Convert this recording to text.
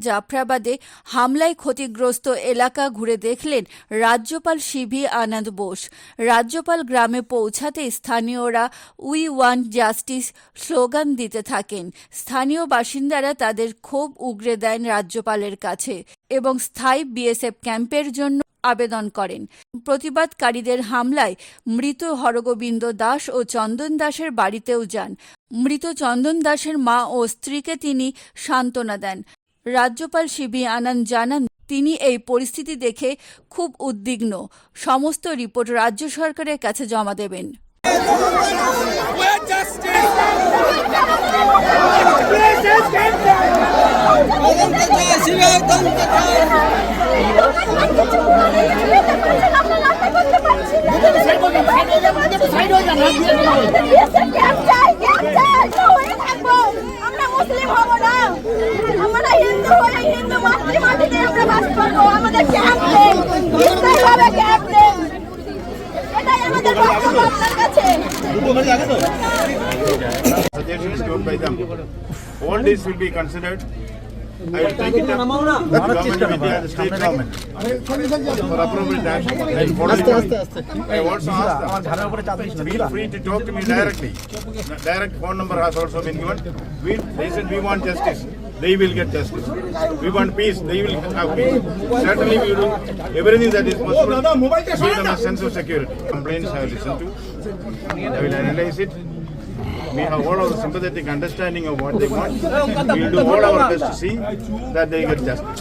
জাফরাবাদে হামলায় ক্ষতিগ্রস্ত এলাকা ঘুরে দেখলেন রাজ্যপাল সিভি আনন্দ বোস। রাজ্যপাল গ্রামে পৌঁছাতেই স্থানীয়রা উই ওয়ান্ট জাস্টিস স্লোগান দিতে থাকেন। স্থানীয় বাসিন্দারা তাদের ক্ষোভ উগরে দেন রাজ্যপালের কাছে এবং স্থায়ী বিএসএফ ক্যাম্পের জন্য আবেদন করেন। প্রতিবাদকারীদের হামলায় মৃত হরগোবিন্দ দাস ও চন্দন দাসের বাড়িতেও যান। মৃত চন্দন দাসের মা ও স্ত্রীকে তিনি সান্ত্বনা দেন। রাজ্যপাল সিভি আনন্দ জানান, তিনি এই পরিস্থিতি দেখে খুব উদ্বিগ্ন। সমস্ত রিপোর্ট রাজ্য সরকারের কাছে জমা দেবেন। মুসলিম হব না, আমরা হিন্দু হয়ে হিন্দু মাতৃমাটিতে আমরা বাস করবো। আমাদের ক্যাম্প নেই, স্থায়ীভাবে ক্যাম্প নেই। এটাই আমাদের বক্তব্য আপনার কাছে। Suggestions given by them. All this will be considered. I will take it up with government of India and the state government for appropriate action. I also ask them, feel free to talk to me directly. Direct phone number has also been given. They said we want justice. They will get justice. We want peace. They will have peace. Certainly we will do everything that is possible to give them a sense of security. Complaints I will listen to. I will analyze it. We have all of the sympathetic understanding of what they want. We will do all our best to see that they get justice.